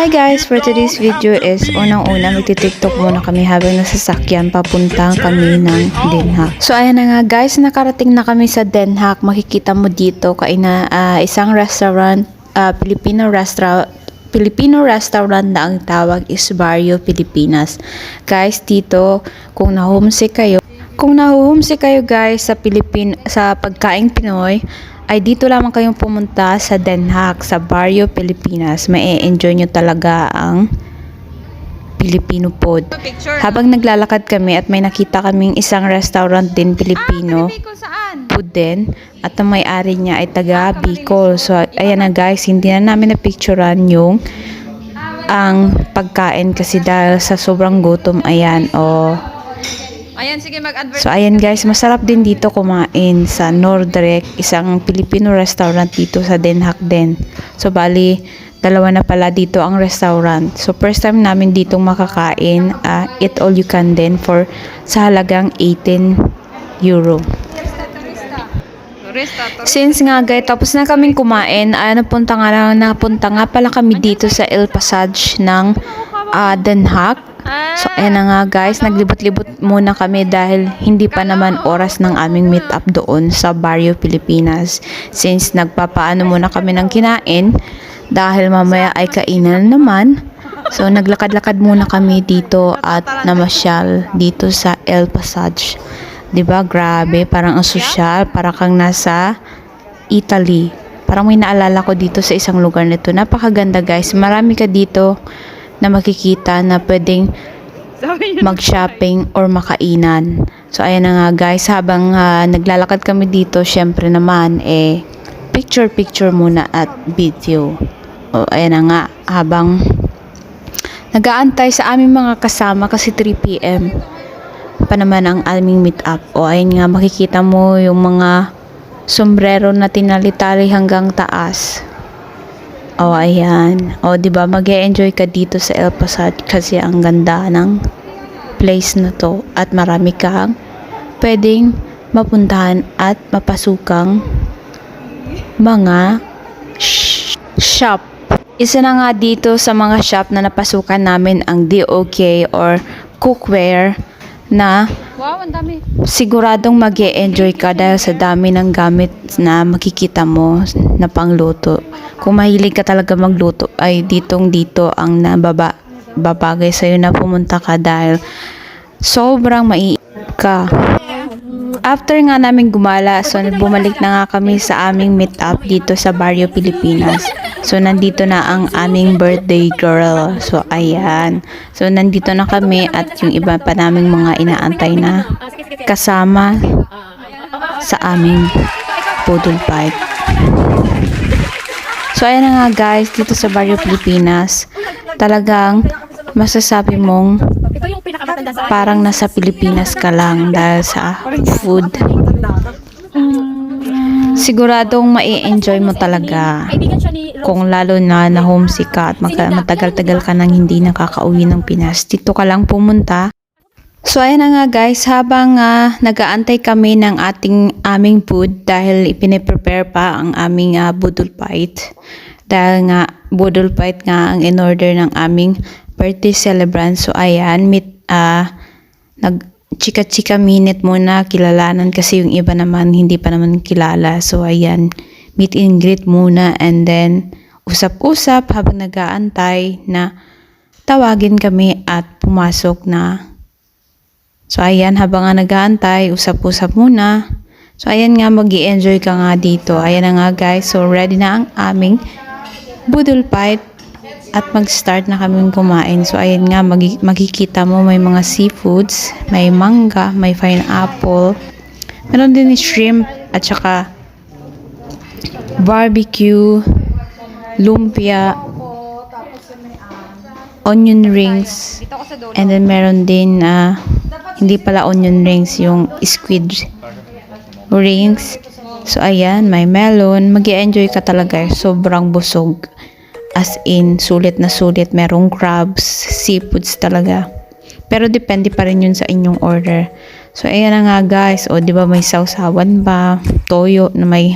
Hi guys, for today's video is unang-una magti-tiktok muna kami habang nasa sasakyan papuntang kami ng Den Haag. So ayan na nga guys, nakarating na kami sa Den Haag. Makikita mo dito isang restaurant, Filipino restaurant na ang tawag is Barrio Pilipinas. Guys, dito kung na-homesick kayo guys sa pagkaing Pinoy, ay dito lamang kayong pumunta sa Den Haag, sa Barrio Pilipinas. Mai-enjoy nyo talaga ang Filipino food. Habang naglalakad kami at may nakita kaming isang restaurant din Filipino food din, at ang may-ari niya ay taga Bicol. So ayan na guys, hindi na namin na-picturean ang pagkain kasi dahil sa sobrang gutom. Ayan, sige mag-advert. So ayan guys, masarap din dito kumain sa Nordrek, isang Filipino restaurant dito sa Den Haag din. So bali, dalawa na pala dito ang restaurant. So first time namin ditong makakain, eat all you can din sa halagang 18 euro. Since nga guys, tapos na kaming kumain, napunta nga pala kami dito sa El Passage ng Den Haag. So ayan na nga guys, naglibot-libot muna kami dahil hindi pa naman oras ng aming meet up doon sa Barrio Pilipinas. Since nagpapaano muna kami ng kinain dahil mamaya ay kainan naman. So naglakad-lakad muna kami dito at namasyal dito sa El Passage. 'Di ba? Grabe, parang ang sosyal, para kang nasa Italy. Parang may naalala ko dito sa isang lugar nito. Napakaganda guys. Marami ka dito na makikita na pwedeng mag-shopping or makainan. So ayan na nga guys, habang naglalakad kami dito, syempre naman picture muna at video. O ayan na nga, habang nag-aantay sa aming mga kasama kasi 3 PM pa naman ang aming meet up. O ayan nga, makikita mo yung mga sombrero na tinali-tali hanggang taas. Oh, ayan. Oh, 'di ba? Mag-e-enjoy ka dito sa El Passage kasi ang ganda ng place na 'to at marami kang pwedeng mapuntahan at mapasukang mga shop. Isa na nga dito sa mga shop na napasukan namin ang DOK or cookware na Wow, ang dami. siguradong mag-e-enjoy ka dahil sa dami ng gamit na makikita mo na pangluto. Kung mahilig ka talaga magluto, ay dito ang babagay sa'yo na pumunta ka dahil sobrang maiinip ka. After nga namin gumala, so bumalik na nga kami sa aming meet up dito sa Barrio Pilipinas. So nandito na ang aming birthday girl. So ayan. So nandito na kami at yung iba pa naming mga inaantay na kasama sa aming poodle fight. So ayan na nga guys, dito sa Barrio Pilipinas, talagang masasabi mong parang nasa Pilipinas ka lang dahil sa food. Siguradong mai-enjoy mo talaga kung lalo na homesick ka at matagal-tagal ka nang hindi nakakauwi ng Pinas. Dito ka lang pumunta. So ayan na nga guys, habang nag-aantay kami ng aming food dahil ipine-prepare pa ang aming budol fight. Dahil nga budol fight nga ang in-order ng aming birthday celebrant. So ayan, nag-chika-chika minute muna, kilalanan kasi yung iba naman hindi pa naman kilala. So ayan, meet and greet muna and then usap-usap habang nag-aantay na tawagin kami at pumasok na. So ayan, habang nag-aantay, usap-usap muna. So ayan nga, mag-i-enjoy ka nga dito. Ayan na nga guys, so ready na ang aming budol fight at mag-start na kaming kumain. So ayan nga, makikita mo may mga seafoods, may mangga, may pineapple, meron din shrimp at saka barbecue, lumpia, onion rings, and then meron din hindi pala onion rings, yung squid rings. So ayan, may melon. Mag-i-enjoy ka talaga, sobrang busog. As in, sulit na sulit. Merong crabs, seafoods talaga. Pero depende pa rin yun sa inyong order. So ayan na nga guys, o di ba may sausawan ba, toyo na may